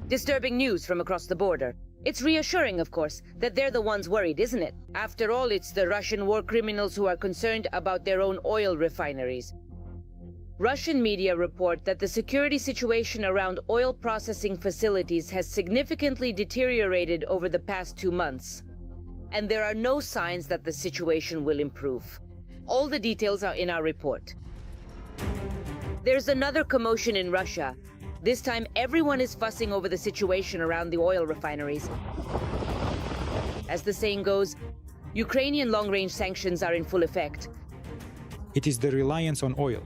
Disturbing news from across the border. It's reassuring, of course, that they're the ones worried, isn't it? After all, it's the Russian war criminals who are concerned about their own oil refineries. Russian media report that the security situation around oil processing facilities has significantly deteriorated over the past 2 months. And there are no signs that the situation will improve. All the details are in our report. There's another commotion in Russia. This time, everyone is fussing over the situation around the oil refineries. As the saying goes, Ukrainian long-range sanctions are in full effect. It is the reliance on oil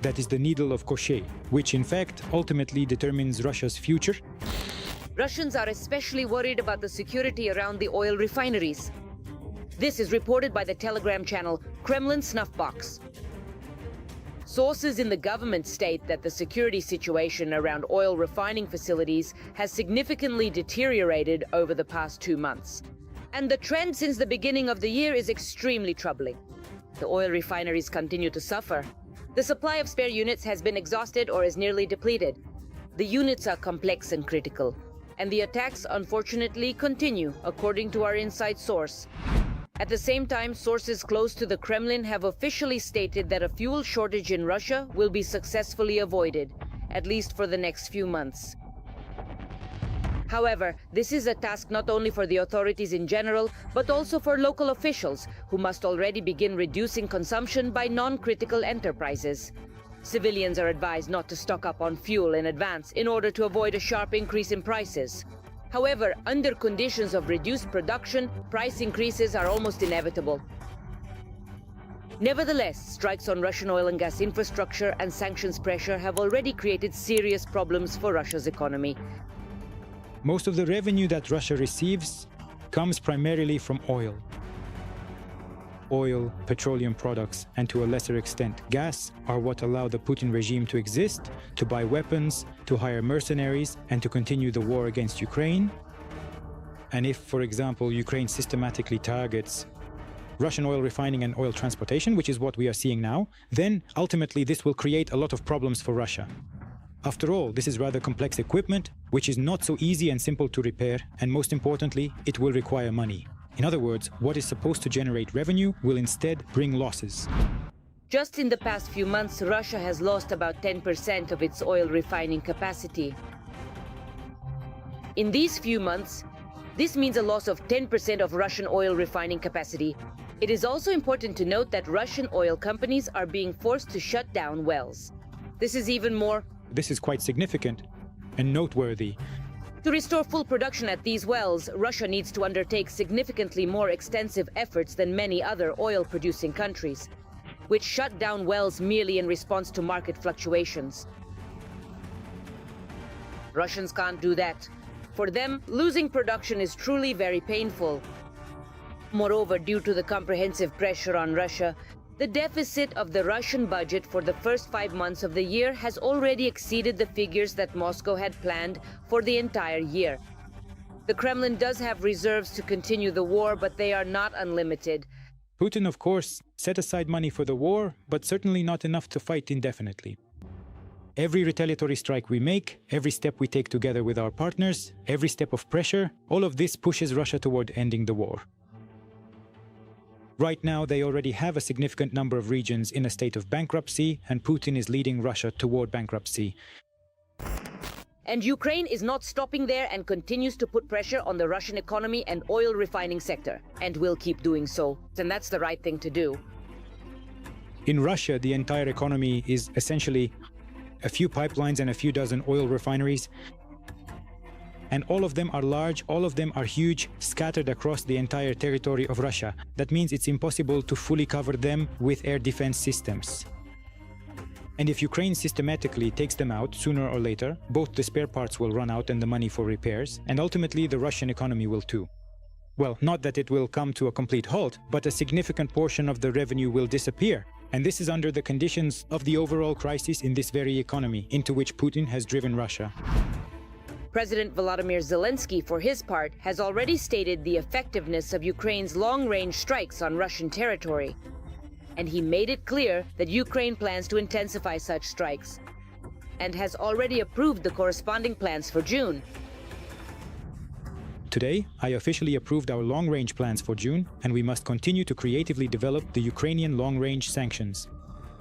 that is the needle of crochet, which in fact ultimately determines Russia's future. Russians are especially worried about the security around the oil refineries. This is reported by the Telegram channel Kremlin Snuffbox. Sources in the government state that the security situation around oil refining facilities has significantly deteriorated over the past 2 months. And the trend since the beginning of the year is extremely troubling. The oil refineries continue to suffer. The supply of spare units has been exhausted or is nearly depleted. The units are complex and critical, and the attacks unfortunately continue, according to our inside source. At the same time, sources close to the Kremlin have officially stated that a fuel shortage in Russia will be successfully avoided, at least for the next few months. However, this is a task not only for the authorities in general, but also for local officials, who must already begin reducing consumption by non-critical enterprises. Civilians are advised not to stock up on fuel in advance in order to avoid a sharp increase in prices. However, under conditions of reduced production, price increases are almost inevitable. Nevertheless, strikes on Russian oil and gas infrastructure and sanctions pressure have already created serious problems for Russia's economy. Most of the revenue that Russia receives comes primarily from oil. Oil, petroleum products, and to a lesser extent gas are what allow the Putin regime to exist, to buy weapons, to hire mercenaries, and to continue the war against Ukraine. And if, for example, Ukraine systematically targets Russian oil refining and oil transportation, which is what we are seeing now, then ultimately this will create a lot of problems for Russia. After all, this is rather complex equipment, which is not so easy and simple to repair, and most importantly, it will require money. In other words, what is supposed to generate revenue will instead bring losses. Just in the past few months, Russia has lost about 10% of its oil refining capacity. In these few months, this means a loss of 10% of Russian oil refining capacity. It is also important to note that Russian oil companies are being forced to shut down wells. This is quite significant and noteworthy. To restore full production at these wells, Russia needs to undertake significantly more extensive efforts than many other oil-producing countries, which shut down wells merely in response to market fluctuations. Russians can't do that. For them, losing production is truly very painful. Moreover, due to the comprehensive pressure on Russia, the deficit of the Russian budget for the first 5 months of the year has already exceeded the figures that Moscow had planned for the entire year. The Kremlin does have reserves to continue the war, but they are not unlimited. Putin, of course, set aside money for the war, but certainly not enough to fight indefinitely. Every retaliatory strike we make, every step we take together with our partners, every step of pressure, all of this pushes Russia toward ending the war. Right now, they already have a significant number of regions in a state of bankruptcy, and Putin is leading Russia toward bankruptcy. And Ukraine is not stopping there and continues to put pressure on the Russian economy and oil refining sector, and will keep doing so. And that's the right thing to do. In Russia, the entire economy is essentially a few pipelines and a few dozen oil refineries. And all of them are large, all of them are huge, scattered across the entire territory of Russia. That means it's impossible to fully cover them with air defense systems. And if Ukraine systematically takes them out, sooner or later, both the spare parts will run out and the money for repairs, and ultimately the Russian economy will too. Well, not that it will come to a complete halt, but a significant portion of the revenue will disappear. And this is under the conditions of the overall crisis in this very economy into which Putin has driven Russia. President Volodymyr Zelensky, for his part, has already stated the effectiveness of Ukraine's long-range strikes on Russian territory. And he made it clear that Ukraine plans to intensify such strikes, and has already approved the corresponding plans for June. Today, I officially approved our long-range plans for June, and we must continue to creatively develop the Ukrainian long-range sanctions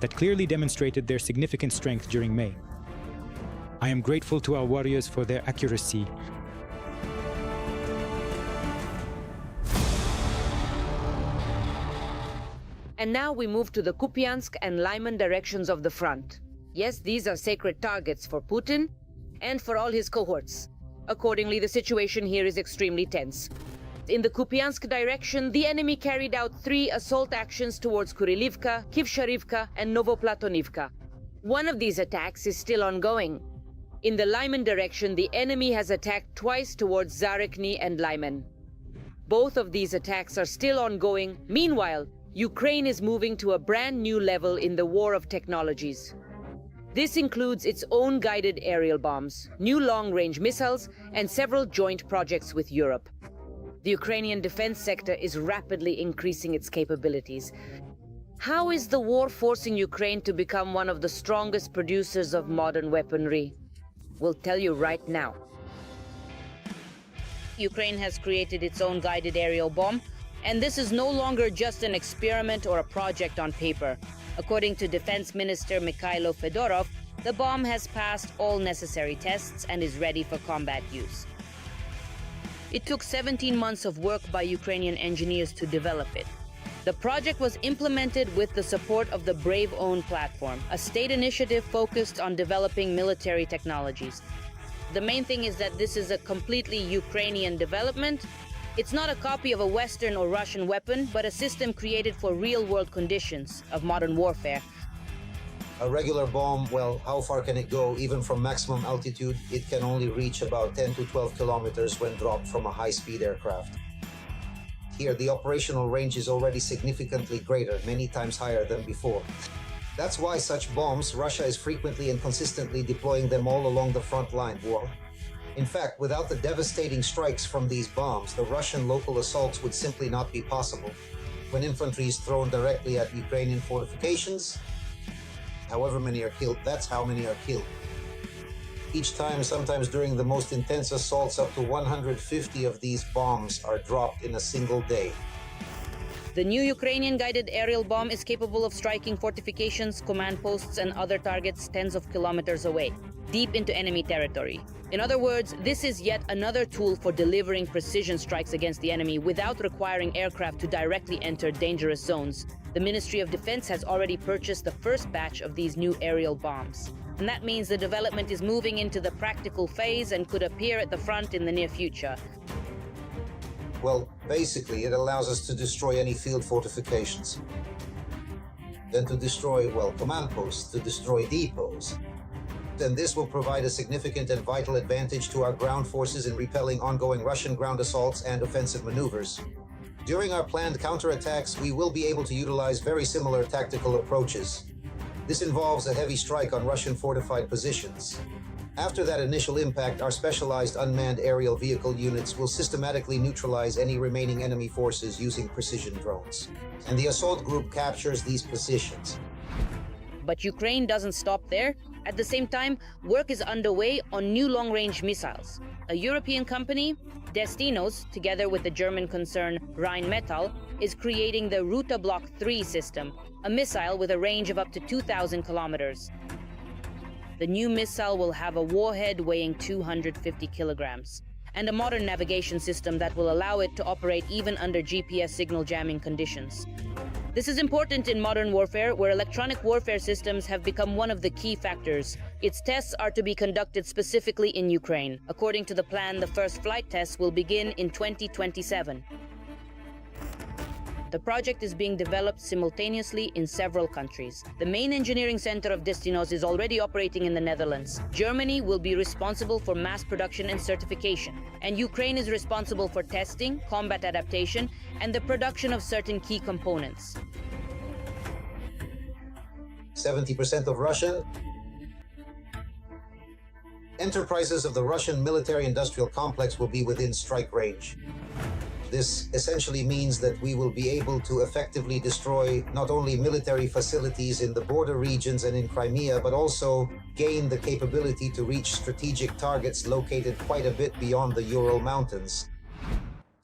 that clearly demonstrated their significant strength during May. I am grateful to our warriors for their accuracy. And now we move to the Kupiansk and Lyman directions of the front. Yes, these are sacred targets for Putin and for all his cohorts. Accordingly, the situation here is extremely tense. In the Kupiansk direction, the enemy carried out 3 assault actions towards Kurilivka, Kivsharivka, and Novoplatonivka. One of these attacks is still ongoing. In the Lyman direction, the enemy has attacked twice towards Zarekny and Lyman. Both of these attacks are still ongoing. Meanwhile, Ukraine is moving to a brand new level in the war of technologies. This includes its own guided aerial bombs, new long-range missiles, and several joint projects with Europe. The Ukrainian defense sector is rapidly increasing its capabilities. How is the war forcing Ukraine to become one of the strongest producers of modern weaponry? We'll tell you right now. Ukraine has created its own guided aerial bomb, and this is no longer just an experiment or a project on paper. According to Defense Minister Mikhailo Fedorov, the bomb has passed all necessary tests and is ready for combat use. It took 17 months of work by Ukrainian engineers to develop it. The project was implemented with the support of the Brave Own platform, a state initiative focused on developing military technologies. The main thing is that this is a completely Ukrainian development. It's not a copy of a Western or Russian weapon, but a system created for real-world conditions of modern warfare. A regular bomb, well, how far can it go? Even from maximum altitude, it can only reach about 10 to 12 kilometers when dropped from a high-speed aircraft. Here, the operational range is already significantly greater, many times higher than before. That's why such bombs, Russia is frequently and consistently deploying them all along the front line war. In fact, without the devastating strikes from these bombs, the Russian local assaults would simply not be possible. When infantry is thrown directly at Ukrainian fortifications, however many are killed, that's how many are killed. Each time, sometimes during the most intense assaults, up to 150 of these bombs are dropped in a single day. The new Ukrainian guided aerial bomb is capable of striking fortifications, command posts, and other targets tens of kilometers away, deep into enemy territory. In other words, this is yet another tool for delivering precision strikes against the enemy without requiring aircraft to directly enter dangerous zones. The Ministry of Defense has already purchased the first batch of these new aerial bombs. And that means the development is moving into the practical phase and could appear at the front in the near future. Well, basically, it allows us to destroy any field fortifications. Then to destroy, well, command posts, to destroy depots. Then this will provide a significant and vital advantage to our ground forces in repelling ongoing Russian ground assaults and offensive maneuvers. During our planned counterattacks, we will be able to utilize very similar tactical approaches. This involves a heavy strike on Russian fortified positions. After that initial impact, our specialized unmanned aerial vehicle units will systematically neutralize any remaining enemy forces using precision drones. And the assault group captures these positions. But Ukraine doesn't stop there. At the same time, work is underway on new long-range missiles. A European company, Destinos, together with the German concern Rheinmetall, is creating the Ruta Block 3 system, a missile with a range of up to 2,000 kilometers. The new missile will have a warhead weighing 250 kilograms and a modern navigation system that will allow it to operate even under GPS signal jamming conditions. This is important in modern warfare, where electronic warfare systems have become one of the key factors. Its tests are to be conducted specifically in Ukraine. According to the plan, the first flight tests will begin in 2027. The project is being developed simultaneously in several countries. The main engineering center of Destinos is already operating in the Netherlands. Germany will be responsible for mass production and certification, and Ukraine is responsible for testing, combat adaptation, and the production of certain key components. 70% of Russian enterprises of the Russian military-industrial complex will be within strike range. This essentially means that we will be able to effectively destroy not only military facilities in the border regions and in Crimea, but also gain the capability to reach strategic targets located quite a bit beyond the Ural Mountains.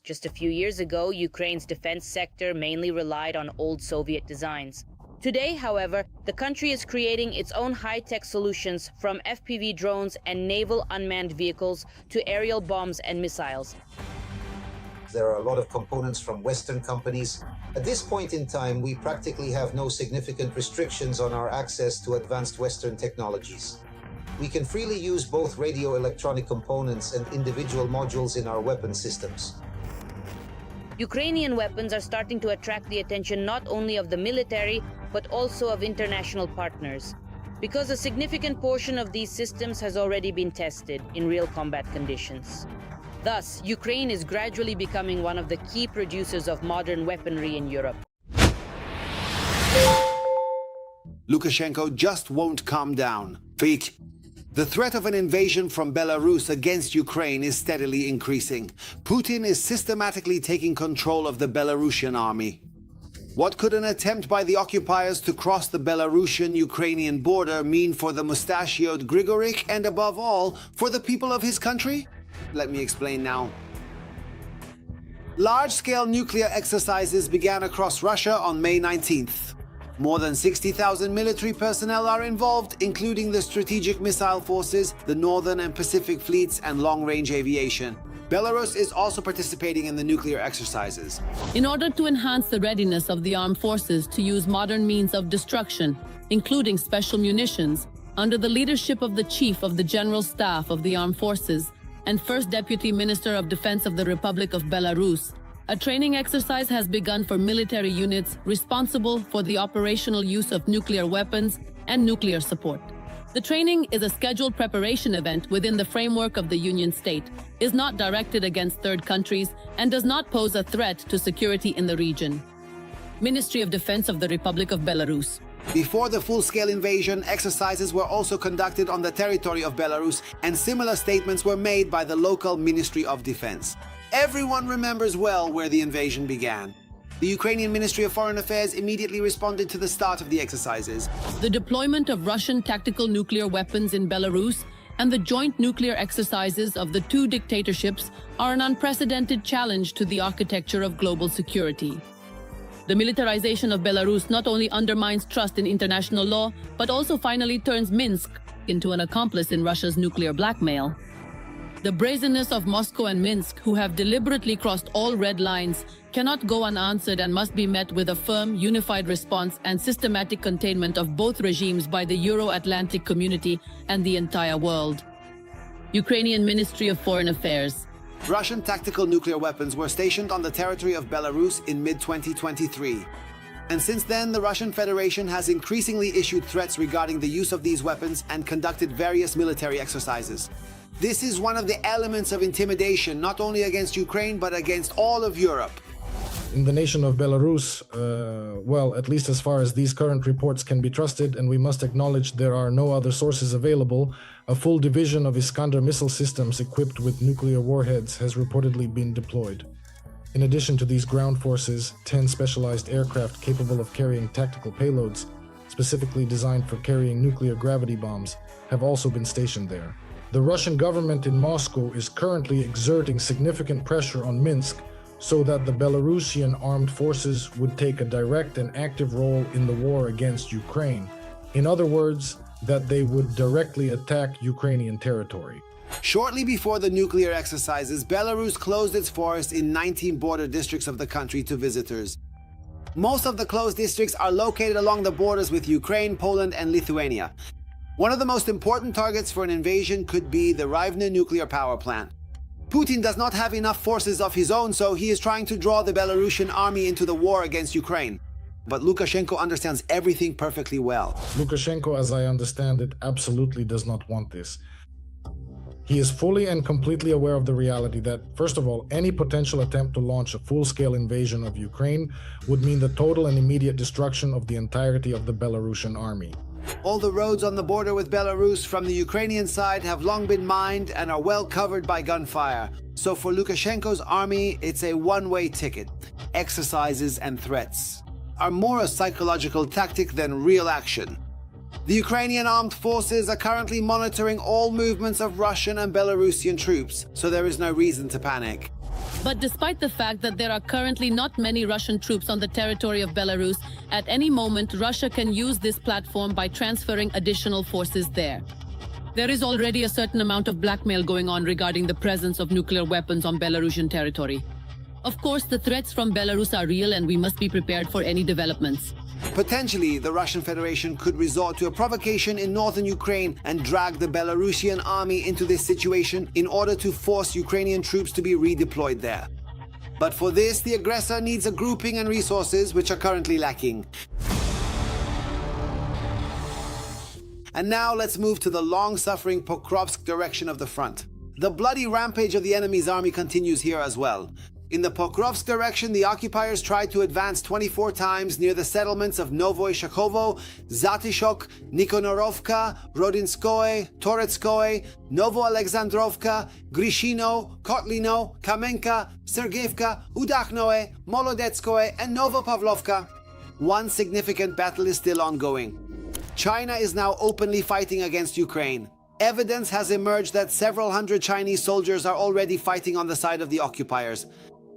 Just a few years ago, Ukraine's defense sector mainly relied on old Soviet designs. Today, however, the country is creating its own high-tech solutions, from FPV drones and naval unmanned vehicles to aerial bombs and missiles. There are a lot of components from Western companies. At this point in time, we practically have no significant restrictions on our access to advanced Western technologies. We can freely use both radio electronic components and individual modules in our weapon systems. Ukrainian weapons are starting to attract the attention not only of the military, but also of international partners, because a significant portion of these systems has already been tested in real combat conditions. Thus, Ukraine is gradually becoming one of the key producers of modern weaponry in Europe. Lukashenko just won't calm down. Fake. The threat of an invasion from Belarus against Ukraine is steadily increasing. Putin is systematically taking control of the Belarusian army. What could an attempt by the occupiers to cross the Belarusian-Ukrainian border mean for the mustachioed Grigorik and, above all, for the people of his country? Let me explain now. Large-scale nuclear exercises began across Russia on May 19th. More than 60,000 military personnel are involved, including the strategic missile forces, the Northern and Pacific fleets, and long-range aviation. Belarus is also participating in the nuclear exercises. In order to enhance the readiness of the armed forces to use modern means of destruction, including special munitions, under the leadership of the Chief of the General Staff of the Armed Forces and First Deputy Minister of Defense of the Republic of Belarus, a training exercise has begun for military units responsible for the operational use of nuclear weapons and nuclear support. The training is a scheduled preparation event within the framework of the Union State, is not directed against third countries, and does not pose a threat to security in the region. Ministry of Defense of the Republic of Belarus. Before the full-scale invasion, exercises were also conducted on the territory of Belarus, and similar statements were made by the local Ministry of Defense. Everyone remembers well where the invasion began. The Ukrainian Ministry of Foreign Affairs immediately responded to the start of the exercises. The deployment of Russian tactical nuclear weapons in Belarus and the joint nuclear exercises of the two dictatorships are an unprecedented challenge to the architecture of global security. The militarization of Belarus not only undermines trust in international law, but also finally turns Minsk into an accomplice in Russia's nuclear blackmail. The brazenness of Moscow and Minsk, who have deliberately crossed all red lines, cannot go unanswered and must be met with a firm, unified response and systematic containment of both regimes by the Euro-Atlantic community and the entire world. Ukrainian Ministry of Foreign Affairs. Russian tactical nuclear weapons were stationed on the territory of Belarus in mid-2023. And since then, the Russian Federation has increasingly issued threats regarding the use of these weapons and conducted various military exercises. This is one of the elements of intimidation, not only against Ukraine, but against all of Europe. In the nation of Belarus, well, at least as far as these current reports can be trusted, and we must acknowledge there are no other sources available, a full division of Iskander missile systems equipped with nuclear warheads has reportedly been deployed. In addition to these ground forces, 10 specialized aircraft capable of carrying tactical payloads, specifically designed for carrying nuclear gravity bombs, have also been stationed there. The Russian government in Moscow is currently exerting significant pressure on Minsk so that the Belarusian armed forces would take a direct and active role in the war against Ukraine. In other words, that they would directly attack Ukrainian territory. Shortly before the nuclear exercises, Belarus closed its forests in 19 border districts of the country to visitors. Most of the closed districts are located along the borders with Ukraine, Poland, and Lithuania. One of the most important targets for an invasion could be the Rivne nuclear power plant. Putin does not have enough forces of his own, so he is trying to draw the Belarusian army into the war against Ukraine. But Lukashenko understands everything perfectly well. Lukashenko, as I understand it, absolutely does not want this. He is fully and completely aware of the reality that, first of all, any potential attempt to launch a full-scale invasion of Ukraine would mean the total and immediate destruction of the entirety of the Belarusian army. All the roads on the border with Belarus from the Ukrainian side have long been mined and are well covered by gunfire. So for Lukashenko's army, it's a one-way ticket. Exercises and threats are more a psychological tactic than real action. The Ukrainian armed forces are currently monitoring all movements of Russian and Belarusian troops, so there is no reason to panic. But despite the fact that there are currently not many Russian troops on the territory of Belarus, at any moment Russia can use this platform by transferring additional forces there. There is already a certain amount of blackmail going on regarding the presence of nuclear weapons on Belarusian territory. Of course, the threats from Belarus are real and we must be prepared for any developments. Potentially, the Russian Federation could resort to a provocation in northern Ukraine and drag the Belarusian army into this situation in order to force Ukrainian troops to be redeployed there. But for this, the aggressor needs a grouping and resources which are currently lacking. And now let's move to the long-suffering Pokrovsk direction of the front. The bloody rampage of the enemy's army continues here as well. In the Pokrovsk direction, the occupiers tried to advance 24 times near the settlements of Novoye Shakhovo, Zatishok, Nikonorovka, Rodinskoye, Toretskoye, Novo-Alexandrovka, Grishino, Kotlino, Kamenka, Sergeyevka, Udakhnoye, Molodetskoye, and Novopavlovka. One significant battle is still ongoing. China is now openly fighting against Ukraine. Evidence has emerged that several hundred Chinese soldiers are already fighting on the side of the occupiers.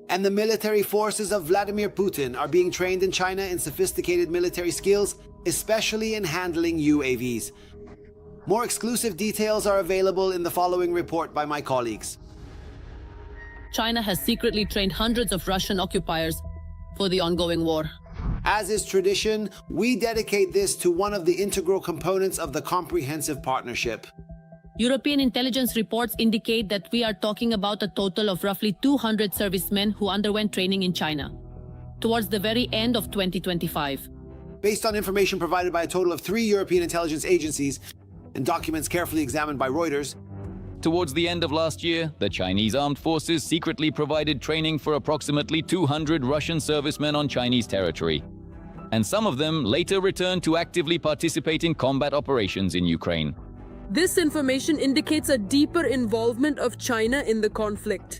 And the military forces of Vladimir Putin are being trained in China in sophisticated military skills, especially in handling UAVs. More exclusive details are available in the following report by my colleagues. China has secretly trained hundreds of Russian occupiers for the ongoing war. As is tradition, we dedicate this to one of the integral components of the comprehensive partnership. European intelligence reports indicate that we are talking about a total of roughly 200 servicemen who underwent training in China towards the very end of 2025. Based on information provided by a total of 3 European intelligence agencies and documents carefully examined by Reuters, towards the end of last year, the Chinese armed forces secretly provided training for approximately 200 Russian servicemen on Chinese territory. And some of them later returned to actively participate in combat operations in Ukraine. This information indicates a deeper involvement of China in the conflict.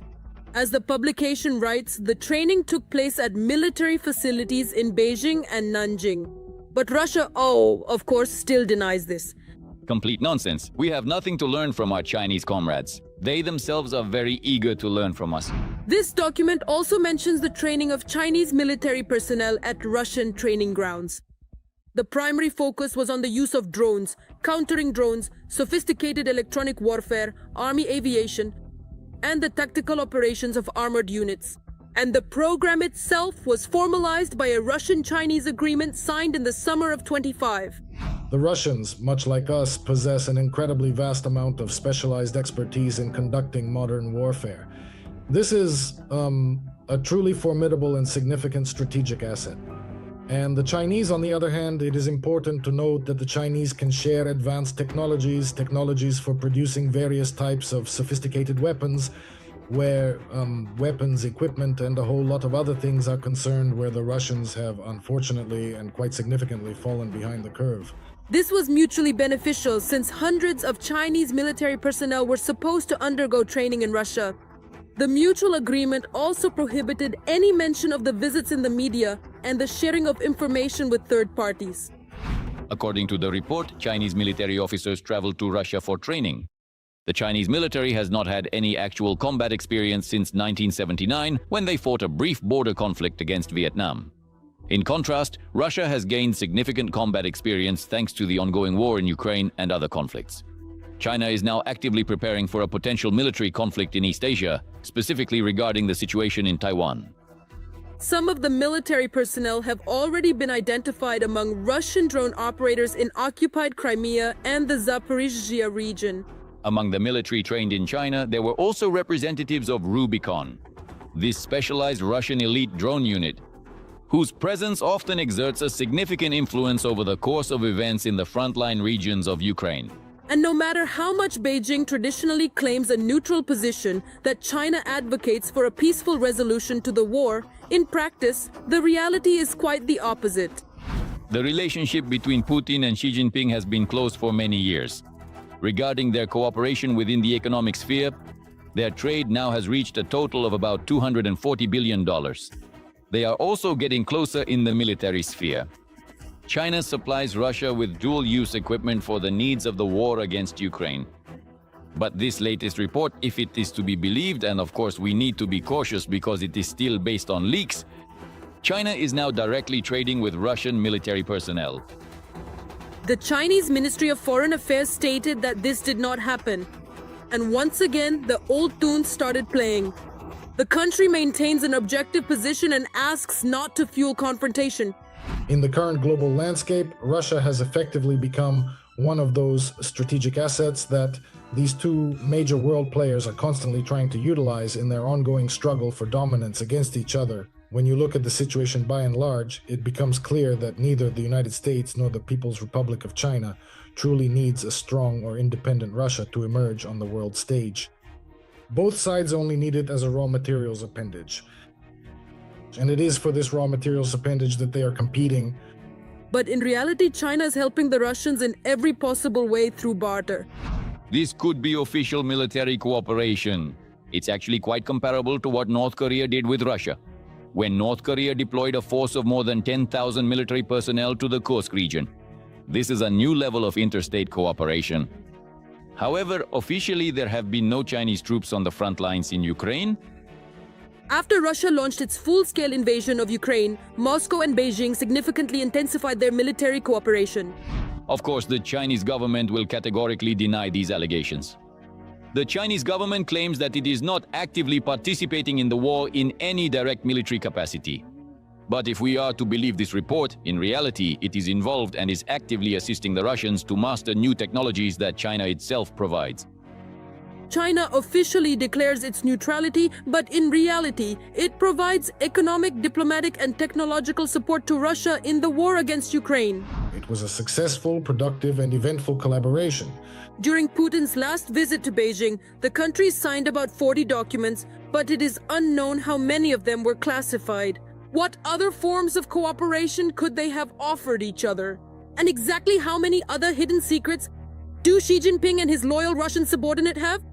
As the publication writes, the training took place at military facilities in Beijing and Nanjing. But Russia, of course, still denies this. Complete nonsense. We have nothing to learn from our Chinese comrades. They themselves are very eager to learn from us. This document also mentions the training of Chinese military personnel at Russian training grounds. The primary focus was on the use of drones, countering drones, sophisticated electronic warfare, army aviation, and the tactical operations of armored units. And the program itself was formalized by a Russian-Chinese agreement signed in the summer of 25. The Russians, much like us, possess an incredibly vast amount of specialized expertise in conducting modern warfare. This is a truly formidable and significant strategic asset. And the Chinese, on the other hand, it is important to note that the Chinese can share advanced technologies for producing various types of sophisticated weapons, where weapons, equipment, and a whole lot of other things are concerned, where the Russians have unfortunately and quite significantly fallen behind the curve. This was mutually beneficial since hundreds of Chinese military personnel were supposed to undergo training in Russia. The mutual agreement also prohibited any mention of the visits in the media and the sharing of information with third parties. According to the report, Chinese military officers traveled to Russia for training. The Chinese military has not had any actual combat experience since 1979, when they fought a brief border conflict against Vietnam. In contrast, Russia has gained significant combat experience thanks to the ongoing war in Ukraine and other conflicts. China is now actively preparing for a potential military conflict in East Asia, specifically regarding the situation in Taiwan. Some of the military personnel have already been identified among Russian drone operators in occupied Crimea and the Zaporizhzhia region. Among the military trained in China, there were also representatives of Rubicon, this specialized Russian elite drone unit, whose presence often exerts a significant influence over the course of events in the frontline regions of Ukraine. And no matter how much Beijing traditionally claims a neutral position that China advocates for a peaceful resolution to the war, in practice, the reality is quite the opposite. The relationship between Putin and Xi Jinping has been close for many years. Regarding their cooperation within the economic sphere, their trade now has reached a total of about $240 billion. They are also getting closer in the military sphere. China supplies Russia with dual-use equipment for the needs of the war against Ukraine. But this latest report, if it is to be believed, and of course we need to be cautious because it is still based on leaks, China is now directly trading with Russian military personnel. The Chinese Ministry of Foreign Affairs stated that this did not happen. And once again, the old tunes started playing. The country maintains an objective position and asks not to fuel confrontation. In the current global landscape, Russia has effectively become one of those strategic assets that these two major world players are constantly trying to utilize in their ongoing struggle for dominance against each other. When you look at the situation by and large, it becomes clear that neither the United States nor the People's Republic of China truly needs a strong or independent Russia to emerge on the world stage. Both sides only need it as a raw materials appendage. And it is for this raw materials appendage that they are competing. But in reality, China is helping the Russians in every possible way through barter. This could be official military cooperation. It's actually quite comparable to what North Korea did with Russia, when North Korea deployed a force of more than 10,000 military personnel to the Kursk region. This is a new level of interstate cooperation. However, officially there have been no Chinese troops on the front lines in Ukraine. After Russia launched its full-scale invasion of Ukraine, Moscow and Beijing significantly intensified their military cooperation. Of course, the Chinese government will categorically deny these allegations. The Chinese government claims that it is not actively participating in the war in any direct military capacity. But if we are to believe this report, in reality, it is involved and is actively assisting the Russians to master new technologies that China itself provides. China officially declares its neutrality, but in reality, it provides economic, diplomatic, and technological support to Russia in the war against Ukraine. It was a successful, productive, and eventful collaboration. During Putin's last visit to Beijing, the country signed about 40 documents, but it is unknown how many of them were classified. What other forms of cooperation could they have offered each other? And exactly how many other hidden secrets do Xi Jinping and his loyal Russian subordinate have?